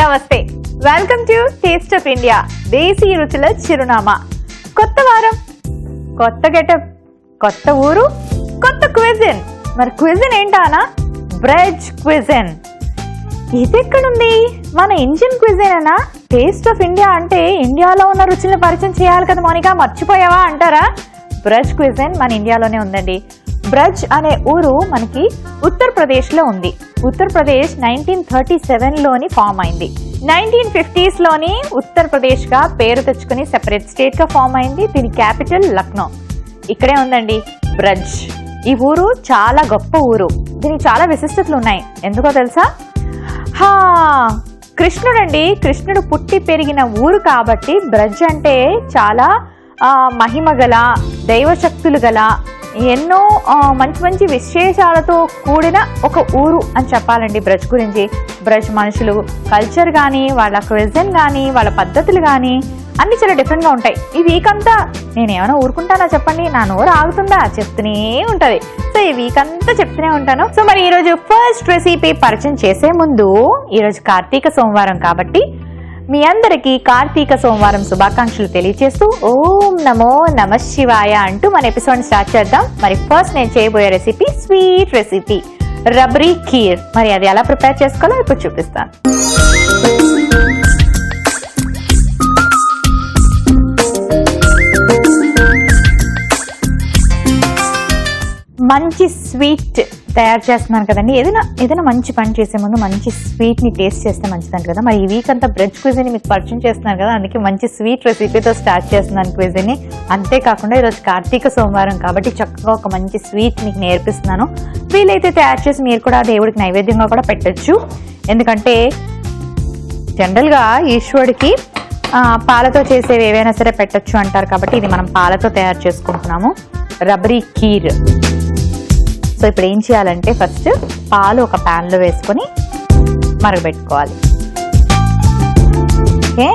నమస్తే, welcome to taste of India, దేశీ రుచుల చిరునామా. కొత్త వారం, కొత్త గెటప్, కొత్త ఊరు, కొత్త క్విజిన్. మరి క్విజిన్ ఏంటానా? Bread cuisine. ఇది ఎక్కడుంది? మన ఇండియన్ క్విజిన్ అనా? టేస్ట్ ఆఫ్ ఇండియా అంటే ఇండియాలో ఉన్న రుచులను పరిచయం చేయాలి కదా మోనికా, మర్చిపోయావా అంటారా? బ్రెడ్ క్విజిన్ మన ఇండియాలోనే ఉందండి. బ్రజ్ అనే ఊరు మనకి ఉత్తరప్రదేశ్లో ఉంది. ఉత్తరప్రదేశ్ 1937లోని ఫామ్ అయింది. 1950sలోని ఉత్తరప్రదేశ్గా పేరు తెచ్చుకుని సెపరేట్ స్టేట్గా ఫామ్ అయింది. దీని క్యాపిటల్ లక్నో. ఇక్కడే ఉందండి బ్రజ్. ఈ ఊరు చాలా గొప్ప ఊరు. దీనికి చాలా విశిష్టతలు ఉన్నాయి. ఎందుకో తెలుసా? కృష్ణుడు పుట్టి పెరిగిన ఊరు కాబట్టి బ్రజ్ అంటే చాలా మహిమ గల, దైవశక్తులు గల, ఎన్నో మంచి మంచి విశేషాలతో కూడిన ఒక ఊరు అని చెప్పాలండి బ్రజ్ గురించి. బ్రజ్ మనుషులు, కల్చర్ కానీ, వాళ్ళ క్విజిన్ కానీ, వాళ్ళ పద్ధతులు కానీ అన్ని చాలా డిఫరెంట్గా ఉంటాయి. ఈ వీక్ అంతా నేనేమైనా ఊరుకుంటానా చెప్పండి? నా నోరు ఆగుతుందా? చెప్తూనే ఉంటుంది. సో ఈ వీక్ అంతా చెప్తూనే ఉంటాను. సో మరి ఈరోజు ఫస్ట్ రెసిపీ పరిచయం చేసే ముందు, ఈరోజు కార్తీక సోమవారం కాబట్టి మీ అందరికీ కార్తీక సోమవారం శుభాకాంక్షలు తెలియజేస్తూ ఓం నమో నమ శివాయ అంటూ మన ఎపిసోడ్ స్టార్ట్ చేద్దాం. మరి ఫస్ట్ నేను చేయబోయే recipe sweet recipe rabri kheer. మరి అది ఎలా ప్రిపేర్ చేసుకోవాలో ఇప్పుడు చూపిస్తాను. మంచి స్వీట్ తయారు చేస్తున్నాను కదండి. ఏదైనా మంచి పని చేసే ముందు మంచి స్వీట్ని టేస్ట్ చేస్తే మంచిదంట కదా. మరి ఈ వీక్ అంతా బ్రెడ్ క్విజిన్ మీకు పరిచయం చేస్తున్నాను కదా, అందుకే మంచి స్వీట్ రెసిపీతో స్టార్ట్ చేస్తున్నాను క్విజిన్ని. అంతేకాకుండా ఈరోజు కార్తీక సోమవారం కాబట్టి చక్కగా ఒక మంచి స్వీట్ మీకు నేర్పిస్తున్నాను. వీలైతే తయారు చేసి మీరు కూడా దేవుడికి నైవేద్యంగా కూడా పెట్టచ్చు. ఎందుకంటే జనరల్గా ఈశ్వరుడికి పాలతో చేసేవి ఏవైనా సరే పెట్టచ్చు అంటారు కాబట్టి ఇది మనం పాలతో తయారు చేసుకుంటున్నాము రబ్రీ ఖీర్. సో ఇప్పుడు ఏం చేయాలంటే ఫస్ట్ పాలు ఒక ప్యాన్లో వేసుకొని మరగబెట్టుకోవాలి. ఓకే,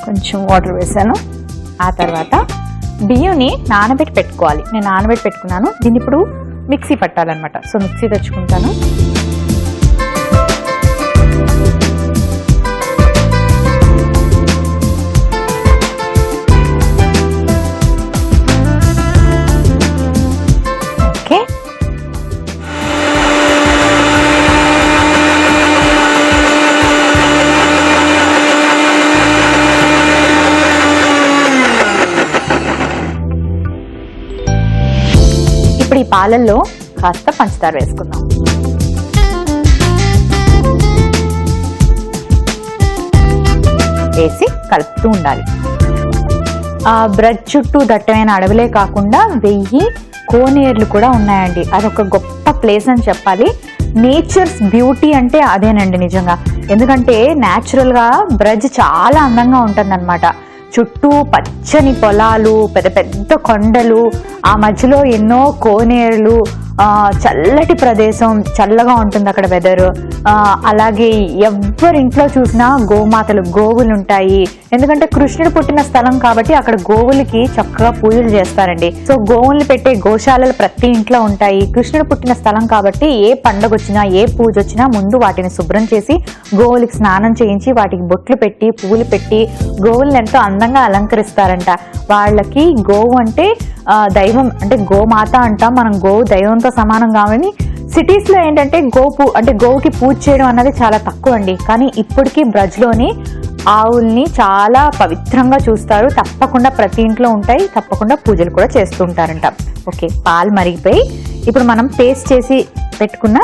కొంచెం వాటర్ వేసాను. ఆ తర్వాత బియ్యంని నానబెట్టి పెట్టుకోవాలి. నేను నానబెట్టి పెట్టుకున్నాను. దీన్ని ఇప్పుడు మిక్సీ పట్టాలన్నమాట. సో మిక్సీ తెచ్చుకుంటాను. ఇప్పుడు ఈ పాలల్లో కాస్త పంచదార వేసుకుందాం. వేసి కలుపుతూ ఉండాలి. బ్రెడ్ చుట్టూ దట్టమైన అడవులే కాకుండా 1000 కోనేర్లు కూడా ఉన్నాయండి. అదొక గొప్ప ప్లేస్ అని చెప్పాలి. నేచర్స్ బ్యూటీ అంటే అదేనండి నిజంగా. ఎందుకంటే న్యాచురల్గా బ్రెడ్ చాలా అందంగా ఉంటుందన్నమాట. చుట్టూ పచ్చని పొలాలు, పెద్ద పెద్ద కొండలు, ఆ మధ్యలో ఎన్నో కోనేరులు, చల్లటి ప్రదేశం, చల్లగా ఉంటుంది అక్కడ వెదర్. అలాగే ఎవరింట్లో చూసినా గోమాతలు, గోవులు ఉంటాయి. ఎందుకంటే కృష్ణుడు పుట్టిన స్థలం కాబట్టి అక్కడ గోవులకి చక్కగా పూజలు చేస్తారండి. సో గోవుల్ని పెట్టే గోశాలలు ప్రతి ఇంట్లో ఉంటాయి. కృష్ణుడు పుట్టిన స్థలం కాబట్టి ఏ పండుగ వచ్చినా, ఏ పూజ వచ్చినా ముందు వాటిని శుభ్రం చేసి గోవులకి స్నానం చేయించి వాటికి బొట్లు పెట్టి పువ్వులు పెట్టి గోవుల్ని ఎంతో అందంగా అలంకరిస్తారంట. వాళ్ళకి గోవు అంటే దైవం, అంటే గోమాత అంటాం మనం. గోవు దైవంతో సమానం కావని సిటీస్ లో ఏంటంటే గోవుకి పూజ చేయడం అన్నది చాలా తక్కువ అండి. కానీ ఇప్పటికీ బ్రజ్లోని ఆవుల్ని చాలా పవిత్రంగా చూస్తారు. తప్పకుండా ప్రతి ఇంట్లో ఉంటాయి. తప్పకుండా పూజలు కూడా చేస్తుంటారంట. ఓకే, పాలు మరిగిపోయి ఇప్పుడు మనం పేస్ట్ చేసి పెట్టుకున్న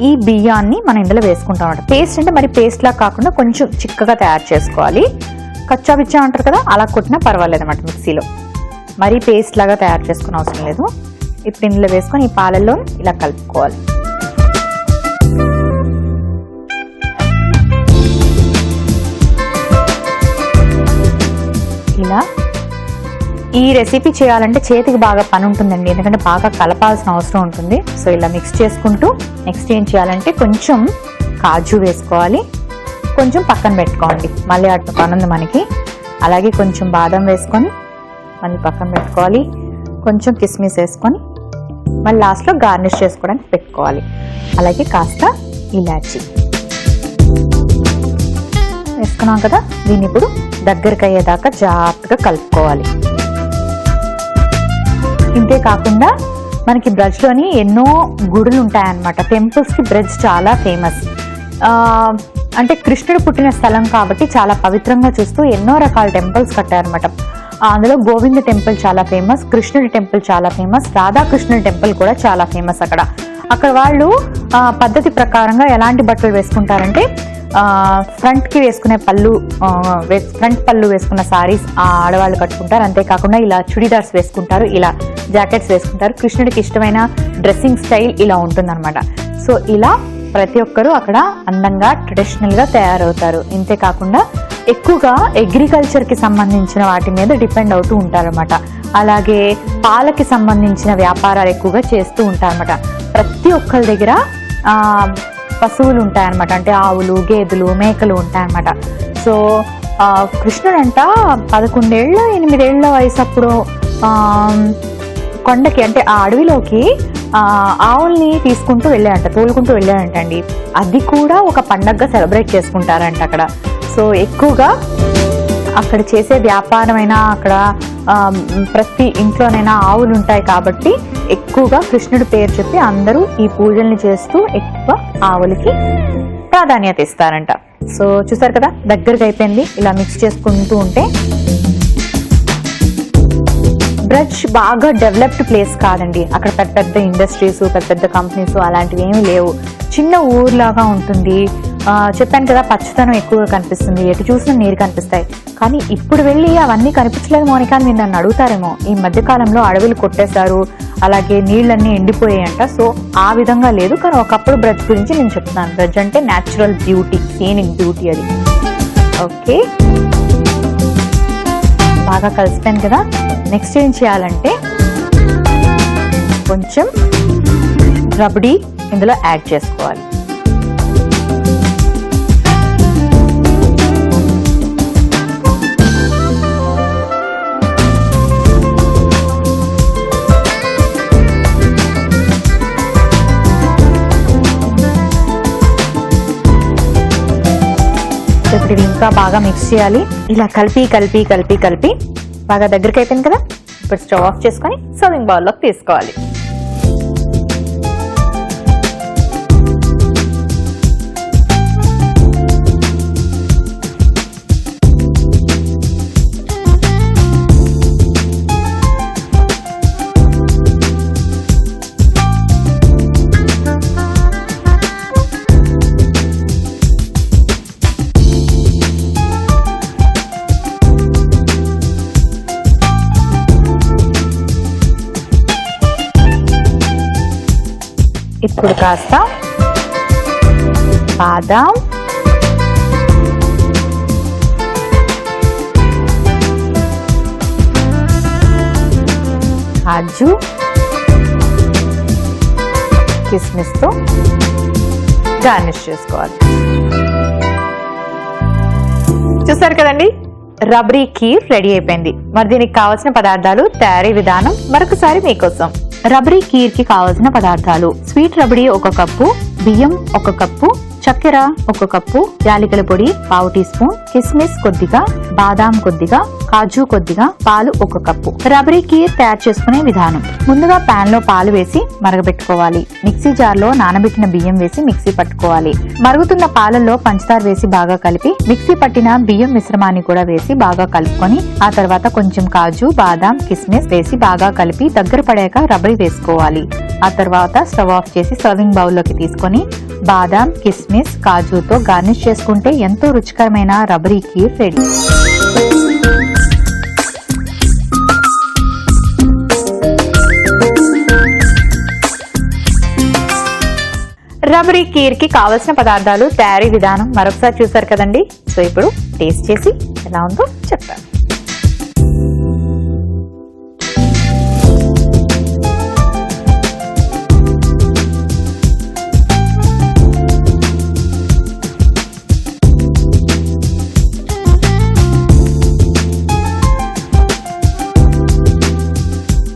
ఈ బియ్యాన్ని మనం ఇందులో వేసుకుంటాం అన్నమాట. పేస్ట్ అంటే మరి పేస్ట్ లా కాకుండా కొంచెం చిక్కగా తయారు చేసుకోవాలి. కచ్చా బిచ్చా అంటారు కదా, అలా కొట్టినా పర్వాలేదు అన్నమాట మిక్సీలో. మరీ పేస్ట్ లాగా తయారు చేసుకునే అవసరం లేదు. ఇప్పుడు ఇందులో వేసుకొని ఈ పాలల్లో ఇలా కలుపుకోవాలి. ఇలా ఈ రెసిపీ చేయాలంటే చేతికి బాగా పని ఉంటుందండి. ఎందుకంటే బాగా కలపాల్సిన అవసరం ఉంటుంది. సో ఇలా మిక్స్ చేసుకుంటూ నెక్స్ట్ ఏం చేయాలంటే కొంచెం కాజు వేసుకోవాలి. కొంచెం పక్కన పెట్టుకోండి, మళ్ళీ అటు పని ఉంది మనకి. అలాగే కొంచెం బాదం వేసుకొని మళ్ళీ పక్కన పెట్టుకోవాలి. కొంచెం కిస్మిస్ వేసుకొని మళ్ళీ లాస్ట్లో గార్నిష్ చేసుకోవడానికి పెట్టుకోవాలి. అలాగే కాస్త ఇలాచి వేసుకున్నాం కదా, దీన్ని ఇప్పుడు దగ్గరికి అయ్యేదాకా జాగ్రత్తగా కలుపుకోవాలి. ఇంతే కాకుండా మనకి బ్రజ్లోని ఎన్నో గుడులు ఉంటాయన్నమాట. టెంపుల్స్కి బ్రజ్ చాలా ఫేమస్. అంటే కృష్ణుడు పుట్టిన స్థలం కాబట్టి చాలా పవిత్రంగా చూస్తూ ఎన్నో రకాల టెంపుల్స్ కట్టారనమాట. అందులో గోవింద టెంపుల్ చాలా ఫేమస్, కృష్ణుడి టెంపుల్ చాలా ఫేమస్, రాధాకృష్ణుడి టెంపుల్ కూడా చాలా ఫేమస్. అక్కడ వాళ్ళు పద్ధతి ప్రకారంగా ఎలాంటి బట్టలు వేసుకుంటారంటే ఫ్రంట్కి వేసుకునే ఫ్రంట్ పళ్ళు వేసుకున్న సారీస్ ఆడవాళ్ళు కట్టుకుంటారు. అంతేకాకుండా ఇలా చుడిదార్స్ వేసుకుంటారు, ఇలా జాకెట్స్ వేసుకుంటారు. కృష్ణుడికి ఇష్టమైన డ్రెస్సింగ్ స్టైల్ ఇలా ఉంటుందన్నమాట. సో ఇలా ప్రతి ఒక్కరూ అక్కడ అందంగా ట్రెడిషనల్గా తయారవుతారు. ఇంతేకాకుండా ఎక్కువగా అగ్రికల్చర్కి సంబంధించిన వాటి మీద డిపెండ్ అవుతూ ఉంటారన్నమాట. అలాగే పాలకి సంబంధించిన వ్యాపారాలు ఎక్కువగా చేస్తూ ఉంటారన్నమాట. ప్రతి ఒక్కరి దగ్గర పశువులు ఉంటాయన్నమాట. అంటే ఆవులు, గేదెలు, మేకలు ఉంటాయన్నమాట. సో కృష్ణుడంట 11 ఏళ్ళ 8 ఏళ్ల వయసు అప్పుడు కొండకి అంటే ఆ అడవిలోకి ఆవుల్ని తీసుకుంటూ వెళ్ళాడంట, తోలుకుంటూ వెళ్ళాడంట అండి. అది కూడా ఒక పండగగా సెలబ్రేట్ చేసుకుంటారంట అక్కడ. సో ఎక్కువగా అక్కడ చేసే వ్యాపారమైనా అక్కడ ప్రతి ఇంట్లోనైనా ఆవులు ఉంటాయి కాబట్టి ఎక్కువగా కృష్ణుడి పేరు చెప్పి అందరూ ఈ పూజల్ని చేస్తూ ఎక్కువ ఆవులకి ప్రాధాన్యత ఇస్తారంట. సో చూసారు కదా, దగ్గరకు అయిపోయింది. ఇలా మిక్స్ చేసుకుంటూ ఉంటే బ్రజ్ బాగా డెవలప్డ్ ప్లేస్ కాదండి. అక్కడ పెద్ద పెద్ద ఇండస్ట్రీస్, పెద్ద పెద్ద కంపెనీస్ అలాంటివి ఏమీ లేవు. చిన్న ఊర్లాగా ఉంటుంది. చెప్పాను కదా, పచ్చదనం ఎక్కువగా కనిపిస్తుంది, ఎటు చూసినా నీరు కనిపిస్తాయి. కానీ ఇప్పుడు వెళ్ళి అవన్నీ కనిపించలేదు మోనికా అని మీరు నన్ను అడుగుతారేమో. ఈ మధ్యకాలంలో అడవులు కొట్టేశారు, అలాగే నీళ్ళన్నీ ఎండిపోయాయంట. సో ఆ విధంగా లేదు. కానీ ఒకప్పుడు బ్రజ్ గురించి నేను చెప్తున్నాను. బ్రజ్ అంటే న్యాచురల్ బ్యూటీ, సీనిక్ బ్యూటీ అది. ఓకే, బాగా కలిసిపోయింది కదా. నెక్స్ట్ ఏం చేయాలంటే కొంచెం రబడీ ఇందులో యాడ్ చేసుకోవాలి. ఇప్పుడు ఇది ఇంకా బాగా మిక్స్ చేయాలి. ఇలా కలిపి కలిపి కలిపి కలిపి బాగా దగ్గరికి అయిపోయింది కదా. ఇప్పుడు స్టవ్ ఆఫ్ చేసుకొని సర్వింగ్ బౌల్లోకి తీసుకోవాలి. ఇప్పుడు కాస్త బాదాం, కాజు, కిస్మిస్తో గార్నిష్ చేసుకోవాలి. చూసారు కదండి, రబ్రీ కీర్ రెడీ అయిపోయింది. మరి దీనికి కావాల్సిన పదార్థాలు, తయారీ విధానం మరొకసారి మీకోసం. రబ్రీ కీర్ కి కావాల్సిన పదార్థాలు: స్వీట్ రబడీ 1 కప్పు, బియ్యం 1 కప్పు, చక్కెర 1 కప్పు, యాలకుల పొడి 1/2 టీ స్పూన్, కిస్మిస్ కొద్దిగా, బాదాం కొద్దిగా, కాజు కొద్దిగా, పాలు 1 కప్పు. రబరీ కీర్ తయారు చేసుకునే విధానం: ముందుగా పాన్ లో పాలు వేసి మరగబెట్టుకోవాలి. మిక్సీ జార్ లో నానబెట్టిన బియ్యం వేసి మిక్సీ పట్టుకోవాలి. మరుగుతున్న పాలల్లో పంచదార వేసి బాగా కలిపి మిక్సీ పట్టిన బియ్యం మిశ్రమాన్ని కూడా వేసి బాగా కలుపుకొని ఆ తర్వాత కొంచెం కాజు, బాదాం, కిస్మిస్ వేసి బాగా కలిపి దగ్గర పడాక రబడీ వేసుకోవాలి. ఆ తర్వాత స్టవ్ ఆఫ్ చేసి సర్వింగ్ బౌల్లోకి తీసుకొని బాదాం, కిస్మిస్, కాజుతో గార్నిష్ చేసుకుంటే ఎంతో రుచికరమైన రబరీ కీర్ రెడీ. రబరీ కీర్ కి కావలసిన పదార్థాలు, తయారీ విధానం మరొకసారి చూసారు కదండి. సో ఇప్పుడు టేస్ట్ చేసి ఎలా ఉందో చెప్తాను.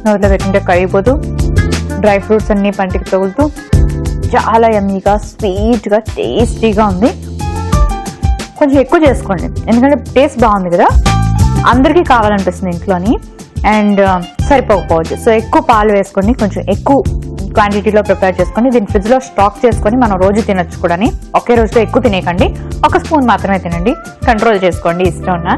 నోట్లో పెట్టుకుంటే కరిగిపోతూ డ్రై ఫ్రూట్స్ అన్ని పంటికి తగులుతూ చాలా యమ్మీగా స్వీట్గా టేస్టీగా ఉంది. కొంచెం ఎక్కువ చేసుకోండి ఎందుకంటే టేస్ట్ బాగుంది కదా, అందరికీ కావాలనిపిస్తుంది ఇంట్లోని. అండ్ సరిపోకపోవచ్చు, సో ఎక్కువ పాలు వేసుకోండి, కొంచెం ఎక్కువ క్వాంటిటీలో ప్రిపేర్ చేసుకోండి. దీన్ని ఫ్రిడ్జ్లో స్టాక్ చేసుకొని మనం రోజు తినొచ్చు కూడా. ఒకే రోజులో ఎక్కువ తినేయకండి, 1 స్పూన్ మాత్రమే తినండి, కంట్రోల్ చేసుకోండి ఇష్టం ఉన్న.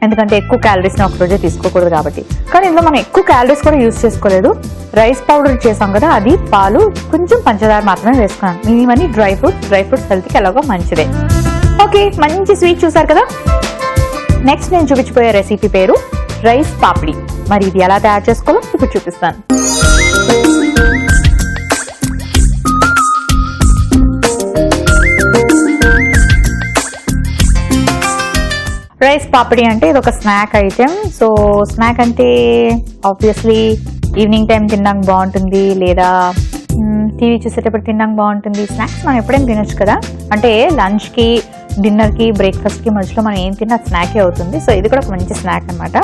ఎందుకంటే ఎక్కువ క్యాలరీస్ని ఒక రోజే తీసుకోకూడదు కాబట్టి. కానీ ఇందులో మనం ఎక్కువ క్యాలరీస్ కూడా యూజ్ చేసుకోలేదు. రైస్ పౌడర్ చేసాం కదా, అది పాలు కొంచెం పంచదార మాత్రమే వేసుకున్నాను. మిగిలినవన్నీ డ్రై ఫ్రూట్స్ హెల్త్కి ఎలాగో మంచిదే. ఓకే, మంచి స్వీట్ చూసారు కదా. నెక్స్ట్ నేను చూపించిపోయే రెసిపీ పేరు రైస్ పాపిడి. మరి ఇది ఎలా తయారు చేసుకోవాలో ఇప్పుడు చూపిస్తాను. రైస్ పాపిడి అంటే ఇది ఒక స్నాక్ ఐటెం. సో స్నాక్ అంటే ఆబ్వియస్లీ ఈవినింగ్ టైం తినడానికి బాగుంటుంది, లేదా టీవీ చూసేటప్పుడు తినడానికి బాగుంటుంది. స్నాక్స్ మనం ఎప్పుడైనా తినొచ్చు కదా, అంటే లంచ్కి, డిన్నర్కి, బ్రేక్ఫాస్ట్కి మధ్యలో మనం ఏం తిన్నా స్నాకే అవుతుంది. సో ఇది కూడా ఒక మంచి స్నాక్ అనమాట.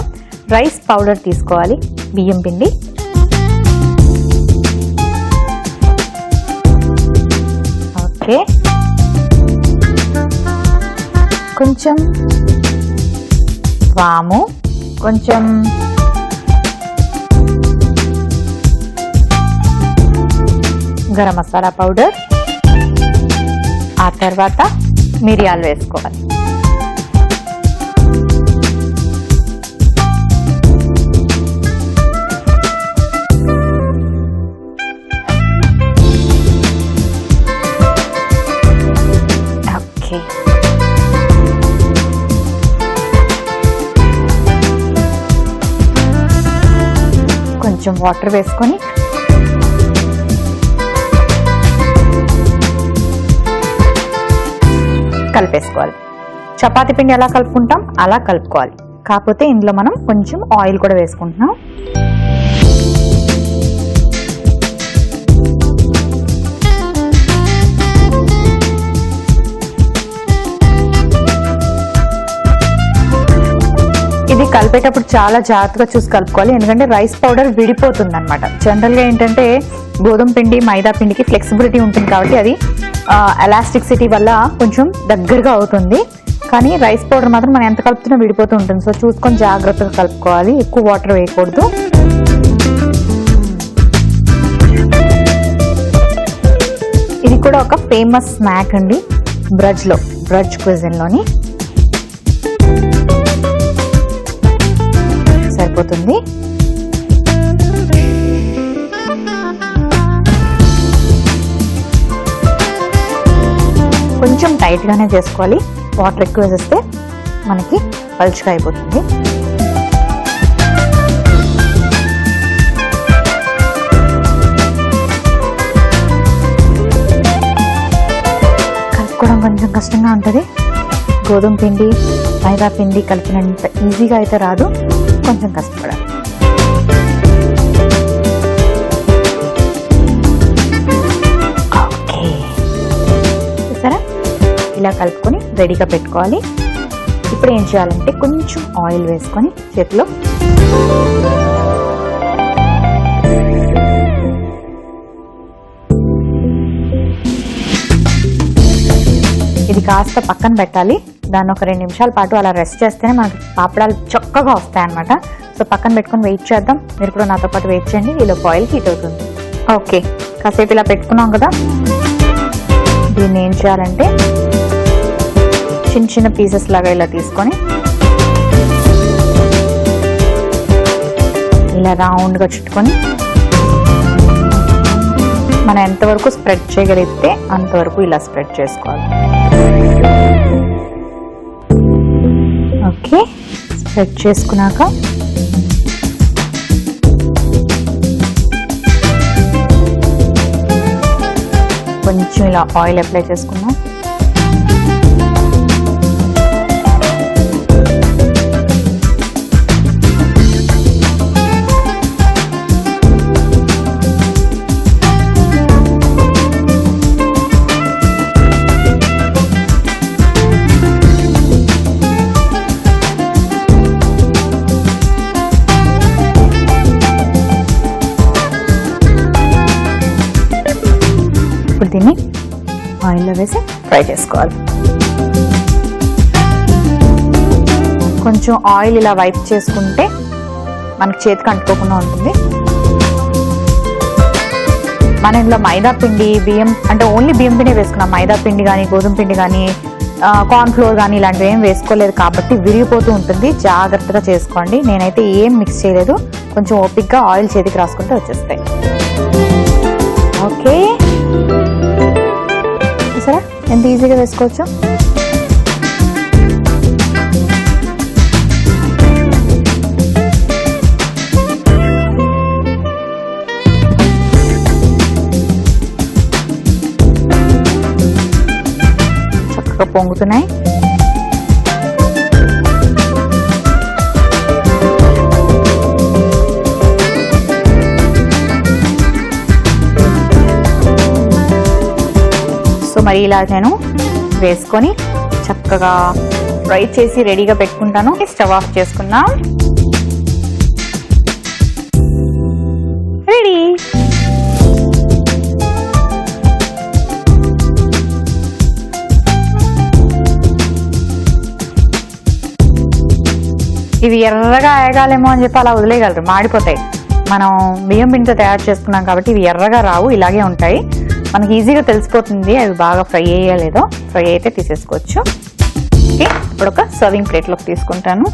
రైస్ పౌడర్ తీసుకోవాలి, బియ్యం పిండి, ఓకే, కొంచెం వాము, కొంచెం గరం మసాలా పౌడర్, ఆ తర్వాత మిరియాలు వేసుకోవాలి. ఓకే, కొంచెం వాటర్ వేసుకొని కలిపేసుకోవాలి. చపాతీ పిండి ఎలా కలుపుకుంటాం అలా కలుపుకోవాలి. కాకపోతే ఇందులో మనం కొంచెం ఆయిల్ కూడా వేసుకుంటున్నాం. ఇది కలిపేటప్పుడు చాలా జాగ్రత్తగా చూసి కలుపుకోవాలి, ఎందుకంటే రైస్ పౌడర్ విడిపోతుంది అనమాట. జనరల్గా ఏంటంటే గోధుమ పిండి, మైదా పిండికి ఫ్లెక్సిబిలిటీ ఉంటుంది కాబట్టి అది ఎలాస్టిసిటీ వల్ల కొంచెం దగ్గరగా అవుతుంది. కానీ రైస్ పౌడర్ మాత్రం మనం ఎంత కలుపుతున్నా విడిపోతూ ఉంటుంది. సో చూసుకొని జాగ్రత్తగా కలుపుకోవాలి, ఎక్కువ వాటర్ వేయకూడదు. ఇది కూడా ఒక ఫేమస్ స్నాక్ అండి బ్రజ్ క్విజిన్లోని. సరిపోతుంది. కొంచెం టైట్గానే చేసుకోవాలి, వాటర్ ఎక్కువ వేసేస్తే మనకి పలుచగా అయిపోతుంది. కలుపుకోవడం కొంచెం కష్టంగా ఉంటుంది. గోధుమ పిండి, మైదా పిండి కలిపినంత ఈజీగా అయితే రాదు, కొంచెం కష్టపడాలి. ఓకే, చూసారా, ఇలా కలుపుకొని రెడీగా పెట్టుకోవాలి. ఇప్పుడు ఏం చేయాలంటే కొంచెం ఆయిల్ వేసుకొని చేతిలో ఇది కాస్త పక్కన పెట్టాలి. దాన్ని ఒక 2 నిమిషాల పాటు అలా రెస్ట్ చేస్తేనే మనకి పాపడాలు చక్కగా వస్తాయి అన్నమాట. సో పక్కన పెట్టుకొని వెయిట్ చేద్దాం. మీరు కూడా నాతో పాటు వెయిట్ చేయండి, ఇలా ఆయిల్ హీట్ అవుతుంది. ఓకే, కాసేపు ఇలా పెట్టుకున్నాం కదా. దీన్ని ఏం చేయాలంటే చిన్న చిన్న పీసెస్ లాగా ఇలా తీసుకొని ఇలా రౌండ్గా చుట్టుకొని మనం ఎంతవరకు స్ప్రెడ్ చేయగలిగితే అంతవరకు ఇలా స్ప్రెడ్ చేసుకోవాలి. ఓకే, స్ప్రెడ్ చేసుకున్నాక కొంచెం ఇలా ఆయిల్ అప్లై చేసుకున్నాం. ఇప్పుడు దీన్ని ఆయిల్లో వేసి ఫ్రై చేసుకోవాలి. కొంచెం ఆయిల్ ఇలా వైప్ చేసుకుంటే మనకి చేతికి అంటుకోకుండా ఉంటుంది. మనం ఇందులో మైదా పిండి, బియ్యం అంటే ఓన్లీ బియ్యం పిండి వేసుకున్నాం. మైదా పిండి కానీ, గోధుమ పిండి కానీ, కార్న్ ఫ్లోర్ కానీ ఇలాంటివి ఏం వేసుకోలేదు కాబట్టి విరిగిపోతూ ఉంటుంది. జాగ్రత్తగా చేసుకోండి. నేనైతే ఏం మిక్స్ చేయలేదు. కొంచెం ఓపిక్గా ఆయిల్ చేతికి రాసుకుంటే వచ్చేస్తాయి. ఓకే, సరే ఎంత ఈజీగా వేసుకోవచ్చు. పొంగుతున్నాయి. సో మరి ఇలా నేను వేసుకొని చక్కగా ఫ్రై చేసి రెడీగా పెట్టుకుంటాను. స్టవ్ ఆఫ్ చేసుకుందాం. రెడీ. ఇవి ఎర్రగా ఆగాలేమో అని చెప్పి అలా వదిలేయగలరు, మాడిపోతాయి. మనం బియ్యం పిండితో తయారు చేసుకున్నాం కాబట్టి ఇవి ఎర్రగా రావు, ఇలాగే ఉంటాయి. మనకి ఈజీగా తెలిసిపోతుంది అవి బాగా ఫ్రై అయ్యలేదో. ఫ్రై అయితే తీసేసుకోవచ్చు. ఓకే, ఇప్పుడు ఒక సర్వింగ్ ప్లేట్లోకి తీసుకుంటాను.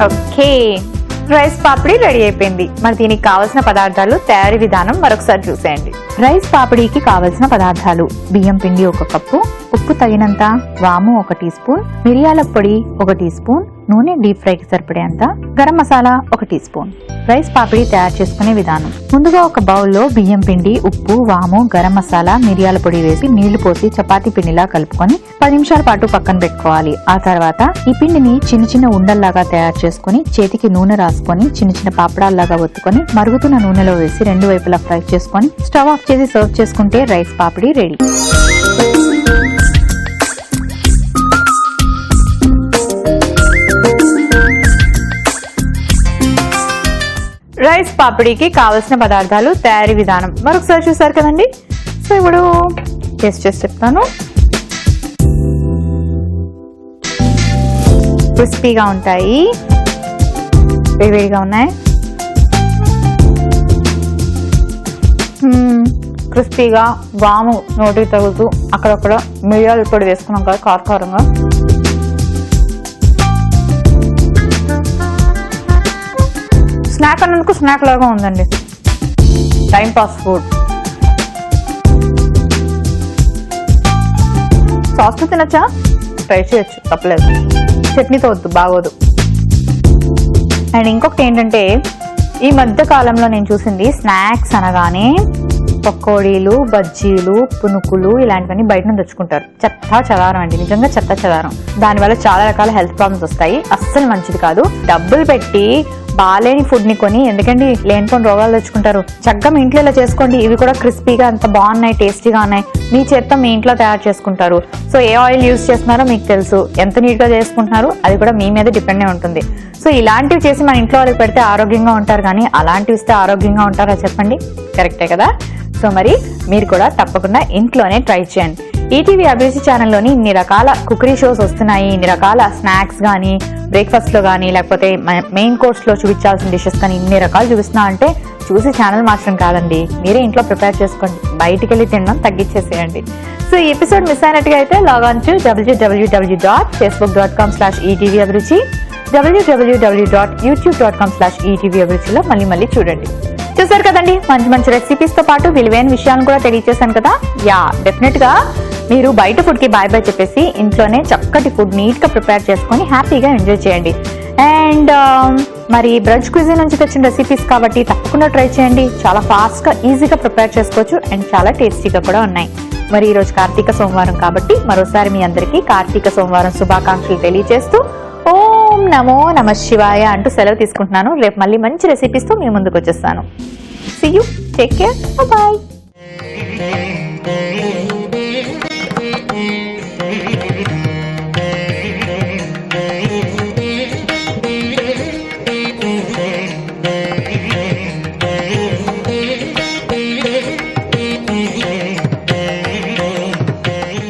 ఓకే, రైస్ పాపిడి రెడీ అయిపోయింది. మరి దీనికి కావలసిన పదార్థాలు, తయారీ విధానం మరొకసారి చూసేయండి. రైస్ పాపిడికి కావలసిన పదార్థాలు: బియ్యం పిండి 1 కప్పు, ఉప్పు తగినంత, వాము 1 టీ స్పూన్, మిరియాల పొడి 1 టీ స్పూన్, నూనె డీప్ ఫ్రైకి సరిపడేంత, garam masala 1 teaspoon. Rice పాపిడి తయారు చేసుకునే విధానం: ముందుగా ఒక బౌల్లో బియ్యం పిండి, ఉప్పు, వాము, గరం మసాలా, మిరియాల పొడి వేసి నీళ్లు పోసి చపాతీ పిండిలా కలుపుకొని 10 నిమిషాల పాటు పక్కన పెట్టుకోవాలి. ఆ తర్వాత ఈ పిండిని చిన్న చిన్న ఉండల్లాగా తయారు చేసుకుని చేతికి నూనె రాసుకొని చిన్న చిన్న పాపడాల్లాగా ఒత్తుకొని మరుగుతున్న నూనెలో వేసి 2 వైపులా ఫ్రై చేసుకొని స్టవ్ ఆఫ్ చేసి సర్వ్ చేసుకుంటే రైస్ పాపిడి రెడీ. రైస్ పాపిడికి కావలసిన పదార్థాలు, తయారీ విధానం మరొకసారి చూసారు కదండి. సో ఇప్పుడు టేస్ట్ చేసి చెప్తాను. క్రిస్పీగా ఉంటాయి, వేడివేడిగా ఉన్నాయి. క్రిస్పీగా, వాము నోటికి తగులుతూ, అక్కడక్కడ మిరియాల పొడి వేసుకున్నాం కదా కారకారంగా. స్నాక్ అన్నందుకు స్నాక్ లాగా ఉందండి. Time pass food. సాస్తో తినచ్చా? ట్రై చేయొచ్చు, తప్పలేదు. చట్నీతో వద్దు, బాగోదు. అండ్ ఇంకొకటి ఏంటంటే, ఈ మధ్య కాలంలో నేను చూసింది స్నాక్స్ అనగానే పకోడీలు, బజ్జీలు, పునుకులు ఇలాంటివన్నీ బయట నుంచి తెచ్చుకుంటారు. చెత్త చెదారం అండి, నిజంగా చెత్త చెదారం. దానివల్ల చాలా రకాల హెల్త్ ప్రాబ్లమ్స్ వస్తాయి. అస్సలు మంచిది కాదు. డబ్బులు పెట్టి బాలేని ఫుడ్ ని కొని ఎందుకండి లేనిపోని రోగాలు తెచ్చుకుంటారు. చక్కగా మీ ఇంట్లో ఇలా చేసుకోండి. ఇవి కూడా క్రిస్పీగా అంత బాగున్నాయి, టేస్టీగా ఉన్నాయి. మీ చేత్తో మీ ఇంట్లో తయారు చేసుకుంటారు. సో ఏ ఆయిల్ యూజ్ చేస్తున్నారో మీకు తెలుసు, ఎంత నీట్ గా చేసుకుంటున్నారు అది కూడా మీ మీద డిపెండ్ అయి ఉంటుంది. సో ఇలాంటివి చేసి మన ఇంట్లో వాళ్ళకి పెడితే ఆరోగ్యంగా ఉంటారు, కానీ అలాంటివి ఇస్తే ఆరోగ్యంగా ఉంటారా చెప్పండి? కరెక్టే కదా. సో మరి మీరు కూడా తప్పకుండా ఇంట్లోనే ట్రై చేయండి. ఈటీవీ అభిరుచి ఛానల్లోని ఇన్ని రకాల కుకరీ షోస్ వస్తున్నాయి. ఇన్ని రకాల స్నాక్స్ కానీ, బ్రేక్ఫాస్ట్ లో కానీ, లేకపోతే మెయిన్ కోర్స్ లో చూపించాల్సిన డిషెస్ కానీ ఇన్ని రకాలు చూపిస్తున్నా అంటే చూసి ఛానల్ మార్చడం కాదండి, మీరే ఇంట్లో ప్రిపేర్ చేసుకోండి. బయటికి వెళ్ళి తినడం తగ్గించేసేయండి. సో ఈ ఎపిసోడ్ మిస్ అయినట్టుగా అయితే లాగ్ ఆన్ టు www.facebook.com/etvabruchi, www.youtube.com/etvabruchiలో మళ్ళీ చూడండి. చూసారు కదండి, మంచి మంచి రెసిపీస్ తో పాటు విలువైన విషయాలను కూడా తెలియజేశాను కదా. డెఫినెట్ గా మీరు బయట ఫుడ్ కి బాయ్ బాయ్ చెప్పేసి ఇంట్లోనే చక్కటి ఫుడ్ నీట్ గా ప్రిపేర్ చేసుకొని హ్యాపీగా ఎంజాయ్ చేయండి. అండ్ మరి బ్రజ్ క్విజిన్ నుంచి తెచ్చిన రెసిపీస్ కాబట్టి తప్పకుండా ట్రై చేయండి. చాలా ఫాస్ట్ గా, ఈజీగా ప్రిపేర్ చేసుకోవచ్చు అండ్ చాలా టేస్టీగా కూడా ఉన్నాయి. మరి ఈరోజు కార్తీక సోమవారం కాబట్టి మరోసారి మీ అందరికీ కార్తీక సోమవారం శుభాకాంక్షలు తెలియజేస్తూ ఓం నమో నమ శివాయ అంటూ సెలవు తీసుకుంటున్నాను. రేపు మళ్ళీ మంచి రెసిపీస్తో మీ ముందుకు వచ్చేస్తాను. See you. Take care. Bye-bye.